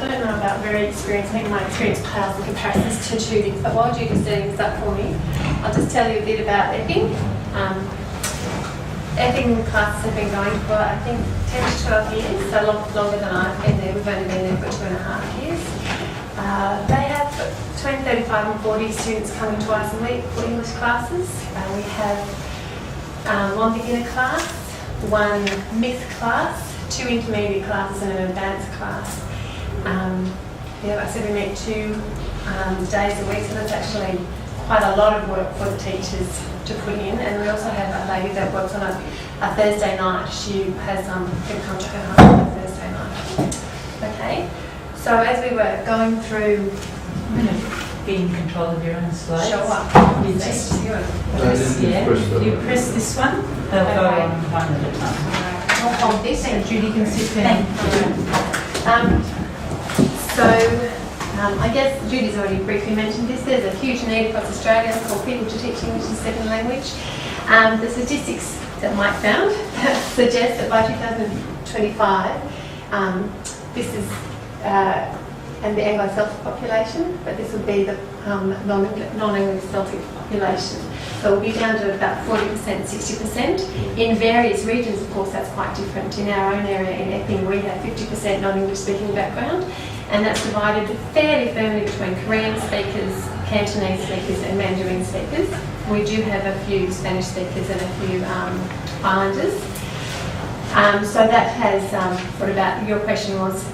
don't know about very experienced, I think my experience pales in comparisons to Judy's, but while Judy's setting this up for me, I'll just tell you a bit about epping. Epping classes have been going for, I think, 10 to 12 years, so longer than I've been there. We've only been there for 2.5 years. They have between 35 and 40 students coming twice a week for English classes. We have one beginner class, one myth class, 2 intermediate classes and an advanced class. Like I said, we meet 2 days a week, so that's actually quite a lot of work for the teachers to put in. And we also have a lady that works on a Thursday night. She has been come to her home on a Thursday night. Okay, so as we were going through... Be in control of your own slides. Show up. You just you press this one, they'll go on one at a time. I'll hold this and Judy can sit down. I guess Judy's already briefly mentioned this. There's a huge need across Australia for people to teach English as a second language. The statistics that Mike found suggest that by 2025, this is and the Anglo-Celtic population, but this would be the non-English Celtic population. So we'll be down to about 40%, 60%. In various regions, of course, that's quite different. In our own area in Epping, we have 50% non-English speaking background, and that's divided fairly firmly between Korean speakers, Cantonese speakers and Mandarin speakers. We do have a few Spanish speakers and a few islanders. So that has, what about, your question was,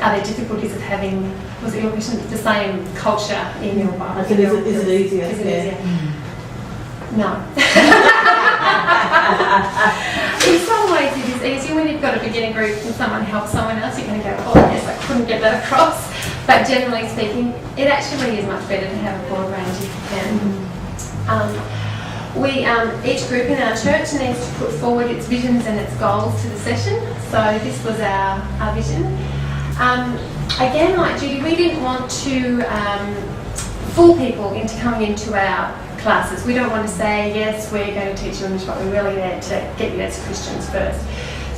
are there difficulties of having, was it your question, the same culture in your Bible? Is it easier? Is it easier? No. In some ways it is easier when you've got a beginner group and someone helps someone else. You're going to go, oh yes, I couldn't get that across. But generally speaking, it actually is much better to have a broad range if you can. Each group in our church needs to put forward its visions and its goals to the session. So this was our vision. Again, like Judy, we didn't want to fool people into coming into our classes. We don't want to say, yes, we're going to teach you English, but we're really there to get you as Christians first.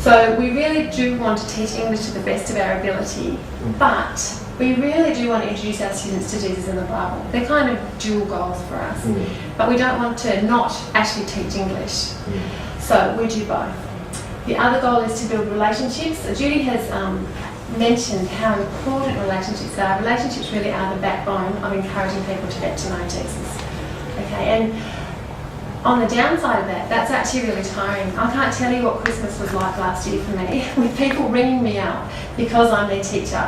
So we really do want to teach English to the best of our ability, but we really do want to introduce our students to Jesus and the Bible. They're kind of dual goals for us, but we don't want to not actually teach English. So we do both. The other goal is to build relationships. So Judy has mentioned how important relationships are. Relationships really are the backbone of encouraging people to get to know Jesus. Okay, and on the downside of that, that's actually really tiring. I can't tell you what Christmas was like last year for me, with people ringing me up because I'm their teacher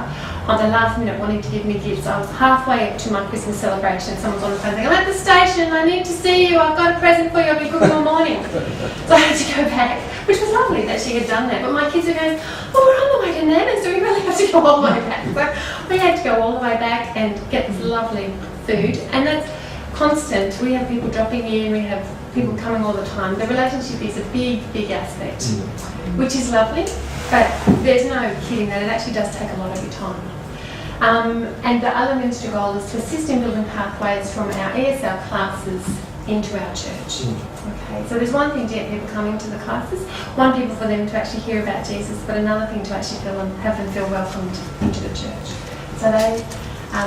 on the last minute wanting to give me gifts. I was halfway up to my Christmas celebration and someone's on the phone saying, I'm at the station, I need to see you, I've got a present for you, I'll be cooking all morning. So I had to go back, which was lovely that she had done that. But my kids are going, oh, we're on the way to Nana's, so we really have to go all the way back. So we had to go all the way back and get this lovely food. And that's constant. We have people dropping in, we have people coming all the time. The relationship is a big, big aspect, which is lovely, but there's no kidding that it actually does take a lot of your time. And the other ministry goal is to assist in building pathways from our ESL classes into our church. Okay, so there's one thing to get people coming to the classes, one thing for them to actually hear about Jesus, but another thing to actually have them feel welcomed into the church. So they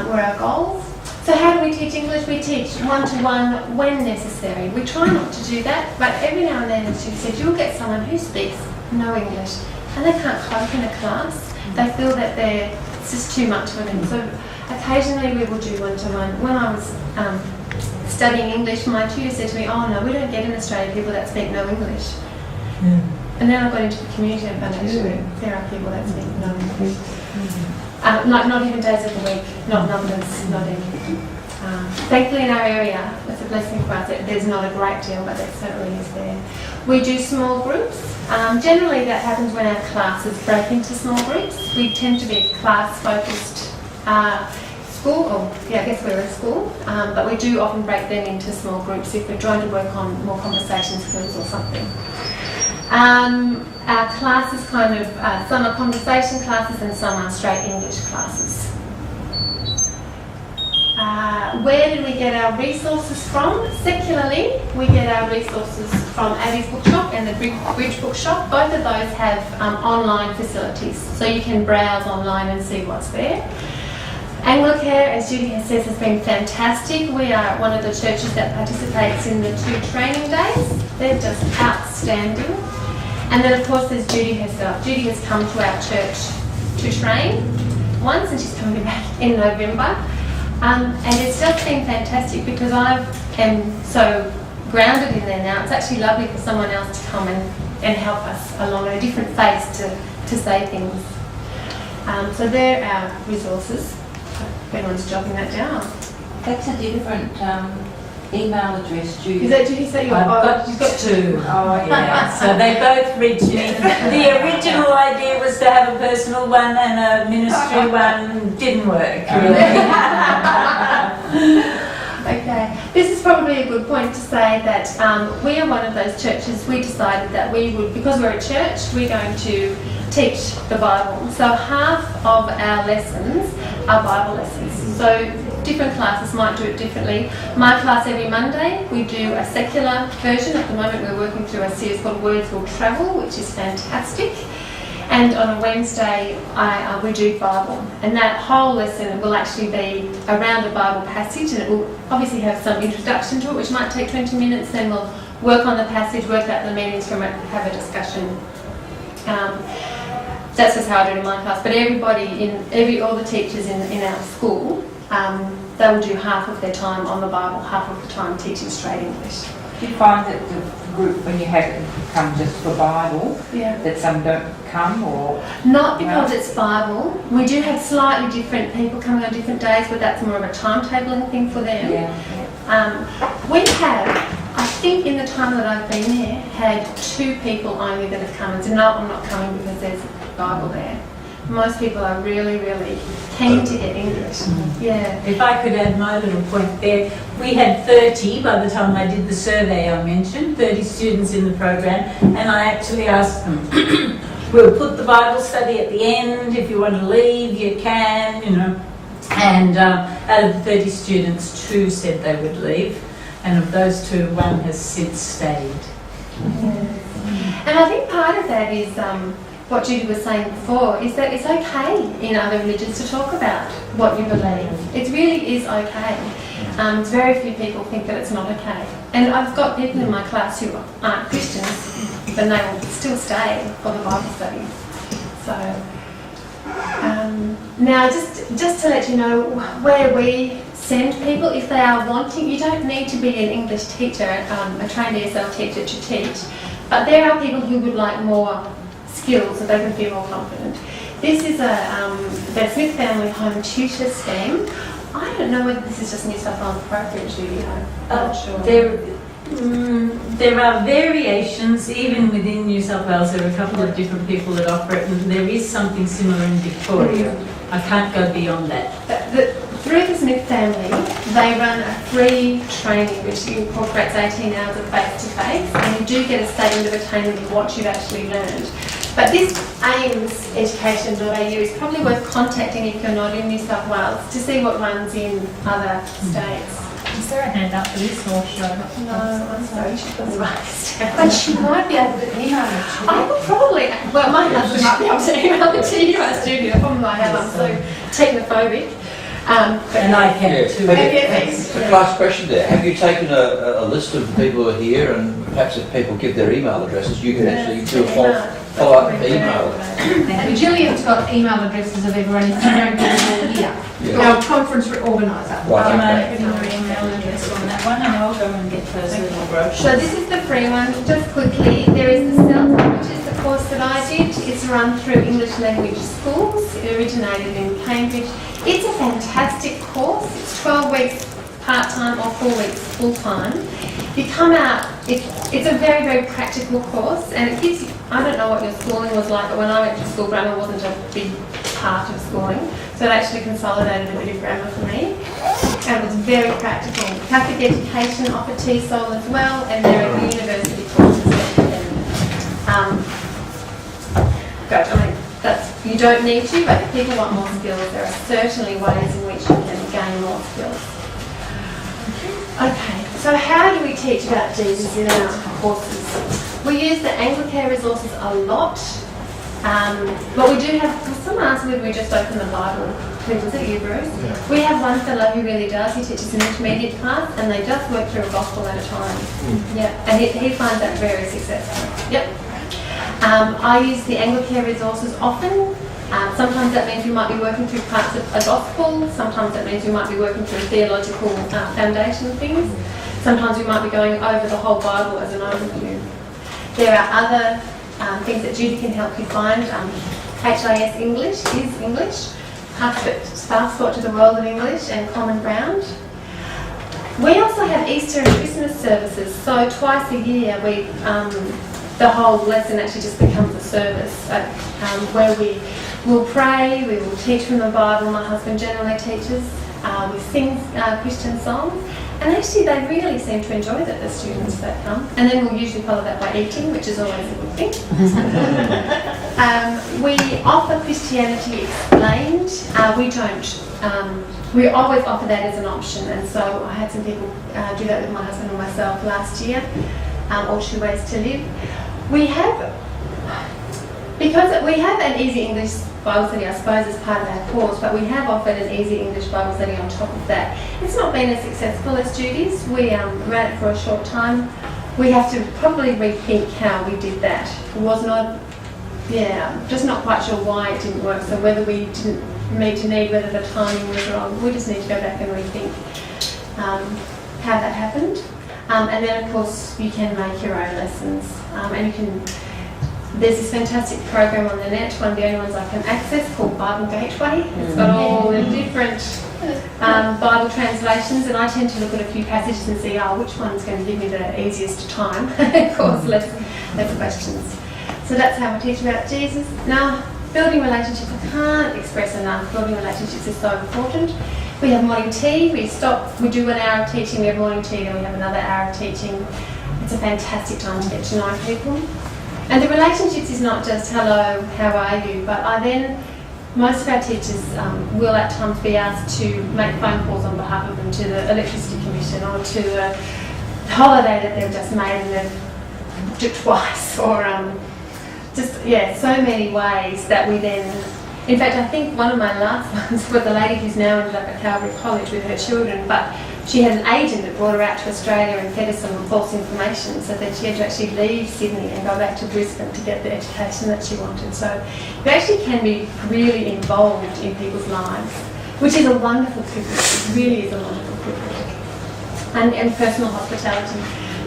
were our goals. So how do we teach English? We teach one-to-one when necessary. We try not to do that, but every now and then, as you said, you'll get someone who speaks no English and they can't cope in a class. They feel that it's just too much for them. So occasionally we will do one-to-one. When I was studying English, my tutor said to me, oh no, we don't get in Australia people that speak no English. And then I got into the community and found actually there are people that speak no English. Not even days of the week, not numbers, not anything. Thankfully in our area, it's a blessing for us, there's not a great deal, but there certainly is there. We do small groups. Generally that happens when our classes break into small groups. We tend to be a class-focused school, I guess we're a school, but we do often break them into small groups if we're trying to work on more conversation skills or something. Our classes some are conversation classes and some are straight English classes. Where did we get our resources from? Secularly, we get our resources from Abby's Bookshop and the Bridge Bookshop. Both of those have online facilities, so you can browse online and see what's there. Anglicare, as Judy has said, has been fantastic. We are one of the churches that participates in the 2 training days. They're just outstanding. And then, of course, there's Judy herself. Judy has come to our church to train once, and she's coming back in November. And it's just been fantastic because I am so grounded in there now. It's actually lovely for someone else to come and help us along a different phase to say things. So they're our resources. If anyone's jotting that down. That's a different email address, Judy. Is that Judy? So you've got 2. Oh, yeah. So they both reached me. The original idea was to have a personal one and a ministry one. Didn't work, really. Okay. This is probably a good point to say that we are one of those churches. We decided that we would, because we're a church, we're going to teach the Bible. So half of our lessons are Bible lessons. So different classes might do it differently. My class every Monday, we do a secular version. At the moment we're working through a series called Words Will Travel, which is fantastic. And on a Wednesday, we do Bible. And that whole lesson will actually be around a Bible passage, and it will obviously have some introduction to it, which might take 20 minutes. Then we'll work on the passage, work out the meanings from it, have a discussion. That's just how I do it in my class. But everybody, all the teachers in our school, they will do half of their time on the Bible, half of the time teaching straight English. Do you find that the group, when you have it come just for Bible, that some don't come, or? Not because it's Bible. We do have slightly different people coming on different days, but that's more of a timetabling thing for them. We have, I think in the time that I've been there, had 2 people only that have come and said, no, I'm not coming because there's Bible there. Most people are really, really keen to get English. Yeah. If I could add my little point there, we had 30 by the time I did the survey I mentioned, 30 students in the program, and I actually asked them, we'll put the Bible study at the end, if you want to leave you can, and out of the 30 students, 2 said they would leave, and of those 2, 1 has since stayed. And I think part of that is what Judy was saying before, is that it's okay in other religions to talk about what you believe. It really is okay. Very few people think that it's not okay. And I've got people in my class who aren't Christians, but they will still stay for the Bible study. So, now just to let you know where we send people, if they are wanting, you don't need to be an English teacher, a trained ESL teacher to teach, but there are people who would like more skills so they can feel more confident. This is the Smith Family Home Tutor Scheme. I don't know whether this is just New South Wales appropriate, Judy. I'm not sure. There are variations, even within New South Wales. There are a couple of different people that offer it, and there is something similar in Victoria. I can't go beyond that. Through the Smith family, they run a free training which incorporates 18 hours of face-to-face, and you do get a statement of attainment of what you've actually learned. But this AIMS education.au is probably worth contacting if you're not in New South Wales to see what runs in other states. Is there a hand up for this, or should I not? No, I'm sorry, she's got the right down. But she might be able to email it to you. I will probably, well, my husband might be able to email it to you, as Judy. The problem I have, I'm so technophobic. And I can too. A last question there. Have you taken a list of people who are here, and perhaps if people give their email addresses, you can actually do a follow-up email? And Gillian's got email addresses of everyone if you don't get them all here. Our conference organiser. Right, Put your email address on that one, and I'll go and get those little brochures. So this is the free one. Just quickly, there is the CELT, which is the course that I did. It's run through English language schools. It originated in Cambridge. It's a fantastic course. It's 12 weeks part-time or 4 weeks full-time. You come out, it's a very, very practical course, and it gives you, I don't know what your schooling was like, but when I went to school, grammar wasn't a big part of schooling, so it actually consolidated a bit of grammar for me, and it was very practical. Catholic education offer TESOL as well, and there are university courses that you can go. I mean, you don't need to, but if people want more skills, there are certainly ways in which you can gain more skills. Okay, so how do we teach about Jesus in our courses? We use the Anglicare resources a lot, but we do have, some ask whether we just open the Bible. Was it you, Bruce? Yeah. We have one fellow who really does. He teaches an intermediate class and they just work through a gospel at a time. Yeah, and he finds that very successful. Yep. I use the Anglicare resources often. Sometimes that means we might be working through parts of a gospel. Sometimes that means we might be working through theological foundation things. Sometimes we might be going over the whole Bible as an overview. There are other things that Judy can help you find. HIS English is English. Passport to the World of English and Common Ground. We also have Easter and Christmas services, so twice a year the whole lesson actually just becomes a service where we will pray, we will teach from the Bible. My husband generally teaches, we sing Christian songs, and actually they really seem to enjoy that, the students that come. And then we'll usually follow that by eating, which is always a good thing. We offer Christianity Explained. We always offer that as an option, and so I had some people do that with my husband and myself last year, or 2 Ways to Live. We have an Easy English Bible study, I suppose, as part of our course, but we have offered an Easy English Bible study on top of that. It's not been as successful as Judy's. We ran it for a short time. We have to probably rethink how we did that. It was not, just not quite sure why it didn't work, so whether we didn't whether the timing was wrong. We just need to go back and rethink how that happened. And then, of course, you can make your own lessons. And you can. There's this fantastic program on the net, one of the only ones I can access, called Bible Gateway. It's got all the different Bible translations, and I tend to look at a few passages and see, which one's going to give me the easiest time. Of course, less questions. So that's how we teach about Jesus. Now, building relationships, I can't express enough. Building relationships is so important. We have morning tea. We do an hour of teaching, we have morning tea, then we have another hour of teaching. It's a fantastic time to get to know people. And the relationships is not just hello, how are you, but most of our teachers will at times be asked to make phone calls on behalf of them to the Electricity Commission or to the holiday that they've just made and they've booked it twice, or so many ways that we then. In fact, I think one of my last ones was a lady who's now ended up at Calvary College with her children, but she had an agent that brought her out to Australia and fed her some false information, so that she had to actually leave Sydney and go back to Brisbane to get the education that she wanted. So you actually can be really involved in people's lives, which is a wonderful privilege. It really is a wonderful privilege. And personal hospitality.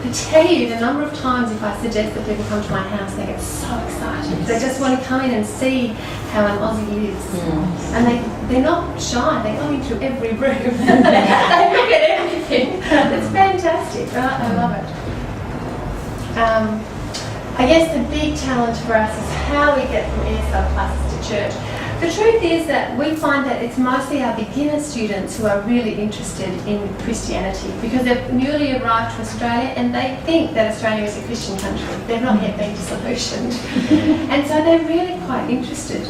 I tell you, the number of times if I suggest that people come to my house, they get so excited. They just want to come in and see how an Aussie lives. And they're not shy, they go into every room. They look at everything. It's fantastic, right? I love it. I guess the big challenge for us is how we get from ESL classes to church. The truth is that we find that it's mostly our beginner students who are really interested in Christianity, because they've newly arrived to Australia and they think that Australia is a Christian country. They've not yet been disillusioned. And so they're really quite interested.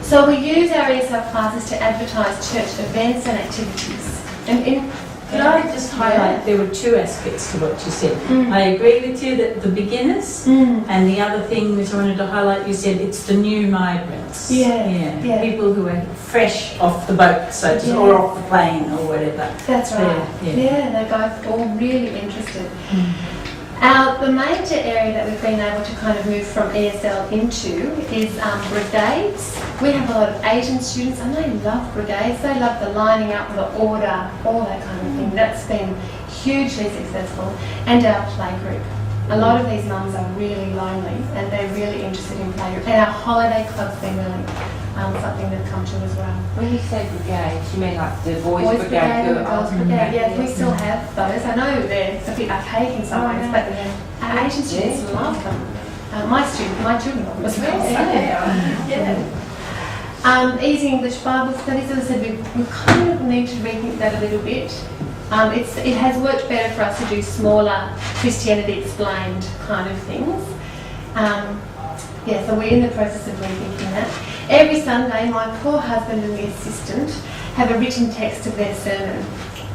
So we use our ESL classes to advertise church events and activities. Could I just highlight, there were 2 aspects to what you said. I agree with you that the beginners, and the other thing which I wanted to highlight, you said it's the new migrants. Yeah. People who are fresh off the boat, so to speak, or off the plane or whatever. That's right. They're both all really interested. The major area that we've been able to kind of move from ESL into is brigades. We have a lot of Asian students and they love brigades. They love the lining up, the order, all that kind of thing. That's been hugely successful. And our play group. A lot of these mums are really lonely and they're really interested in play group. And our holiday club's been really something they've come to as well. When you say brigades, you mean like the boys brigade and the girls brigade? Yeah, we still have those. I know they're a bit archaic in some ways, but our Asian students love them. My children love them as well. Easy English Bible studies, as I said, we kind of need to rethink that a little bit. It has worked better for us to do smaller Christianity Explained kind of things. So we're in the process of rethinking that. Every Sunday, my poor husband and the assistant have a written text of their sermon.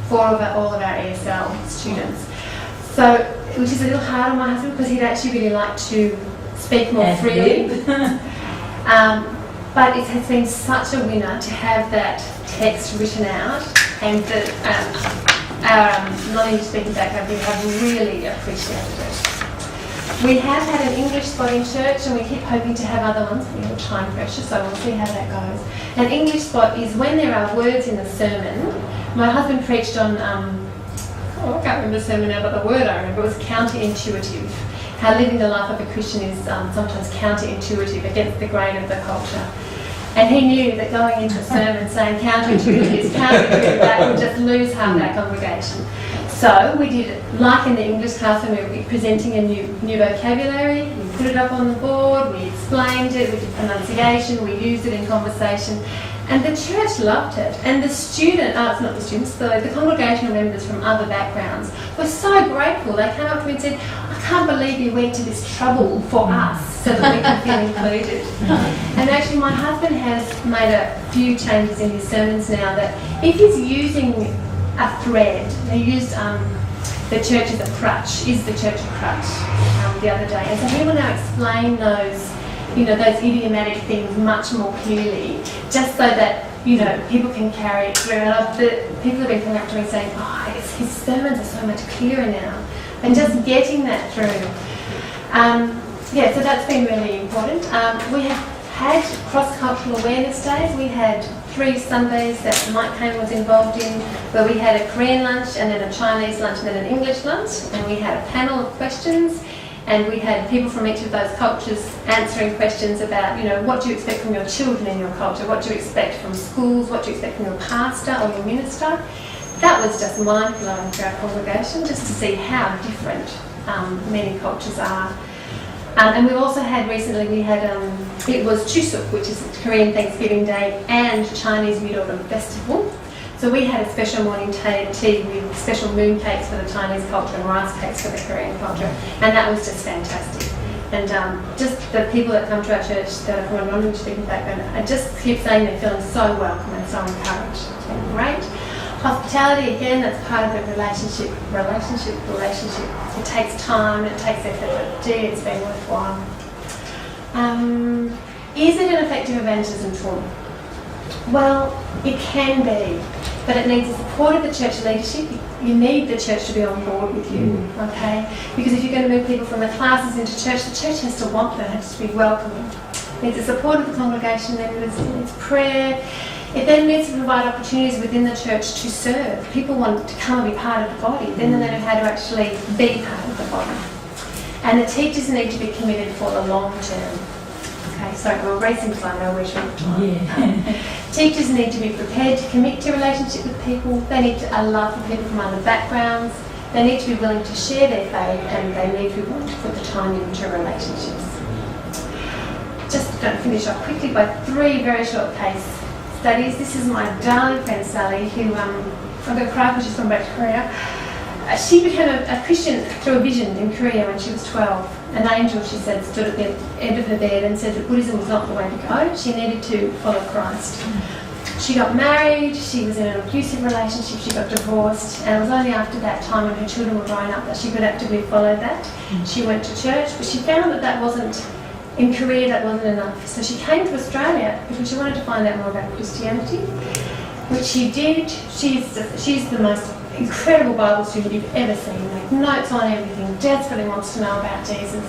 for all of our ESL students. So, which is a little hard on my husband because he'd actually really like to speak more freely. But it has been such a winner to have that text written out, and that our non-English speaking background people have really appreciated it. We have had an English spot in church, and we keep hoping to have other ones. We have time pressure, so we'll see how that goes. An English spot is when there are words in the sermon. My husband preached on, I can't remember the sermon now, but the word I remember was counterintuitive. How living the life of a Christian is sometimes counterintuitive against the grain of the culture. And he knew that going into a sermon saying counterintuitive, that would just lose half that congregation. So we did it like in the English class when we were presenting a new vocabulary. We put it up on the board, we explained it, we did pronunciation, we used it in conversation. And the church loved it. And the the congregational members from other backgrounds were so grateful. They came up to me and said, I can't believe you went to this trouble for us so that we can feel included. And actually my husband has made a few changes in his sermons now, that if he's using a thread, he used the church as a crutch, is the church a crutch, the other day. And so he will now explain those idiomatic things much more clearly, just so that, people can carry it through. And people have been coming up to me saying, his sermons are so much clearer now. And just getting that through. So that's been really important. We have had cross-cultural awareness days. We had 3 Sundays that Mike Kane was involved in, where we had a Korean lunch and then a Chinese lunch and then an English lunch, and we had a panel of questions. And we had people from each of those cultures answering questions about, what do you expect from your children in your culture? What do you expect from schools? What do you expect from your pastor or your minister? That was just mind-blowing for our congregation, just to see how different many cultures are. And we've also had recently, it was Chuseok, which is Korean Thanksgiving Day, and Chinese Mid-Autumn Festival. So we had a special morning tea with special moon cakes for the Chinese culture and rice cakes for the Korean culture, and that was just fantastic. And just the people that come to our church that are from a non-English speaking background, I just keep saying they're feeling so welcome and so encouraged. It's been great. Hospitality, again, that's part of the relationship. It takes time, it takes effort, but gee, it's been worthwhile. Is it an effective evangelism tool? Well, it can be, but it needs the support of the church leadership. You need the church to be on board with you, okay? Because if you're going to move people from the classes into church, the church has to want them, it has to be welcoming. It needs the support of the congregation members, it needs prayer. It then needs to provide opportunities within the church to serve. People want to come and be part of the body, then they know how to actually be part of the body. And the teachers need to be committed for the long term. Okay, so we're racing because I know we're short of time. Yeah. Teachers need to be prepared to commit to relationship with people. They need a love for people from other backgrounds. They need to be willing to share their faith, and they need to be willing to put the time into relationships. Just going to finish off quickly by 3 very short case studies. This is my darling friend Sally, who I'm going to cry because she's gone back to Korea. She became a Christian through a vision in Korea when she was 12. An angel, she said, stood at the end of her bed and said that Buddhism was not the way to go. She needed to follow Christ. She got married, she was in an abusive relationship, she got divorced, and it was only after that time when her children were growing up that she could actively follow that. She went to church, but she found that wasn't, in Korea, that wasn't enough. So she came to Australia because she wanted to find out more about Christianity, which she did. She's the most incredible Bible student you've ever seen, like notes on everything, desperately wants to know about Jesus.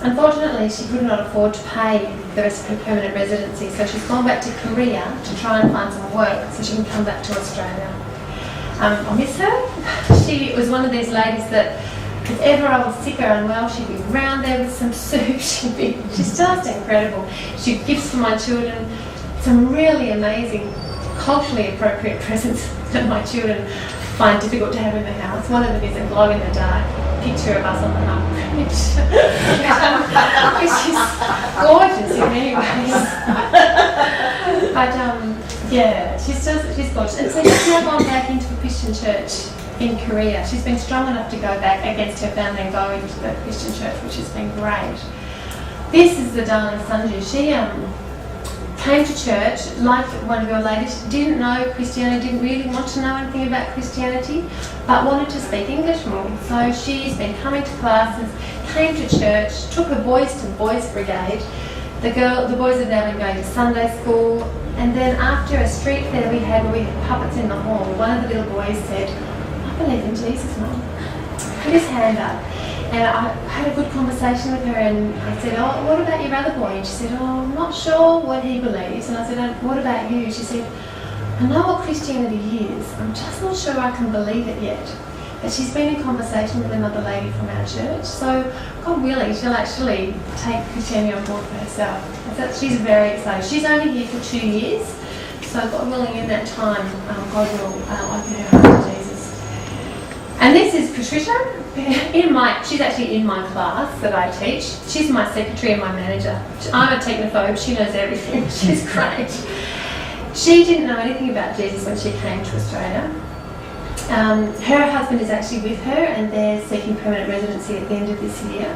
Unfortunately, she could not afford to pay the rest of her permanent residency, so she's gone back to Korea to try and find some work so she can come back to Australia. I miss her. She was one of these ladies that if ever I was sick or unwell, she'd be round there with some soup. She's just incredible. She had gifts for my children, some really amazing, culturally appropriate presents that my children find difficult to have in the house. One of them is a glow in the dark picture of us on the Harbour Bridge. Which is gorgeous in many ways. But she's gorgeous. And so she's now gone back into the Christian church in Korea. She's been strong enough to go back against her family and go into the Christian church, which has been great. This is the darling Sanju. came to church, like one of your ladies, didn't know Christianity, didn't really want to know anything about Christianity, but wanted to speak English more. So she's been coming to classes, came to church, took her boys to Boys Brigade. The boys have now been going to Sunday school, and then after a street fair we had where we had puppets in the hall, one of the little boys said, "I believe in Jesus, Mum." Put his hand up. And I had a good conversation with her, and I said, "Oh, what about your other boy?" And she said, "Oh, I'm not sure what he believes." And I said, "What about you?" She said, "I know what Christianity is. I'm just not sure I can believe it yet." But she's been in conversation with another lady from our church, so God willing, she'll actually take Christianity on board for herself. She's very excited. She's only here for 2 years, so God willing, in that time, God will open her heart to Jesus. And this is Patricia. She's actually in my class that I teach. She's my secretary and my manager. I'm a technophobe. She knows everything. She's great. She didn't know anything about Jesus when she came to Australia. Her husband is actually with her, and they're seeking permanent residency at the end of this year.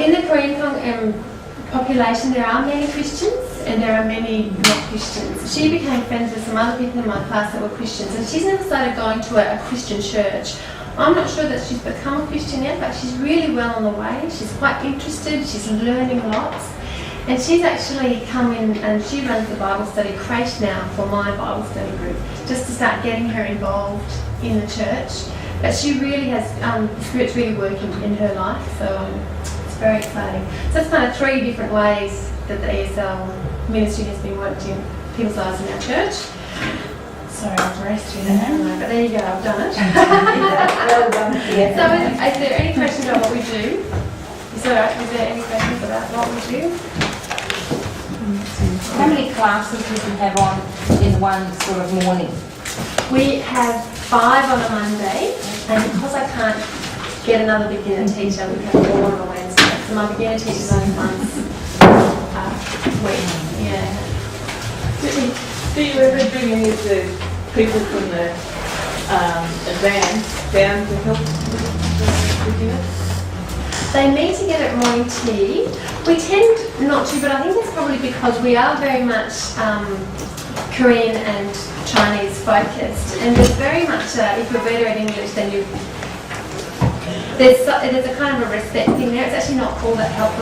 In the Korean population, there are many Christians and there are many not Christians. She became friends with some other people in my class that were Christians, and she's never started going to a Christian church. I'm not sure that she's become a Christian yet, but she's really well on the way. She's quite interested, she's learning lots. And she's actually come in and she runs the Bible study creche now for my Bible study group, just to start getting her involved in the church. But she really has, the Spirit's really working in her life, so it's very exciting. So it's kind of 3 different ways that the ESL ministry has been worked in people's lives in our church. Sorry, I've raced through that, haven't I? But there you go, I've done it. Well done. Yeah. So is there any questions about what we do? Is there any questions about what we do? How many classes did you have on in one sort of morning? We have 5 on a Monday, and because I can't get another beginner teacher, we have 4 on a Wednesday. So my beginner teacher's only once a week. Yeah. Do you ever bring any of the people from the advance down to help with the beginners? They meet to get at morning tea. We tend not to, but I think that's probably because we are very much Korean and Chinese focused, and there's very much if you're better at English, then there's a kind of a respect thing there. It's actually not all that helpful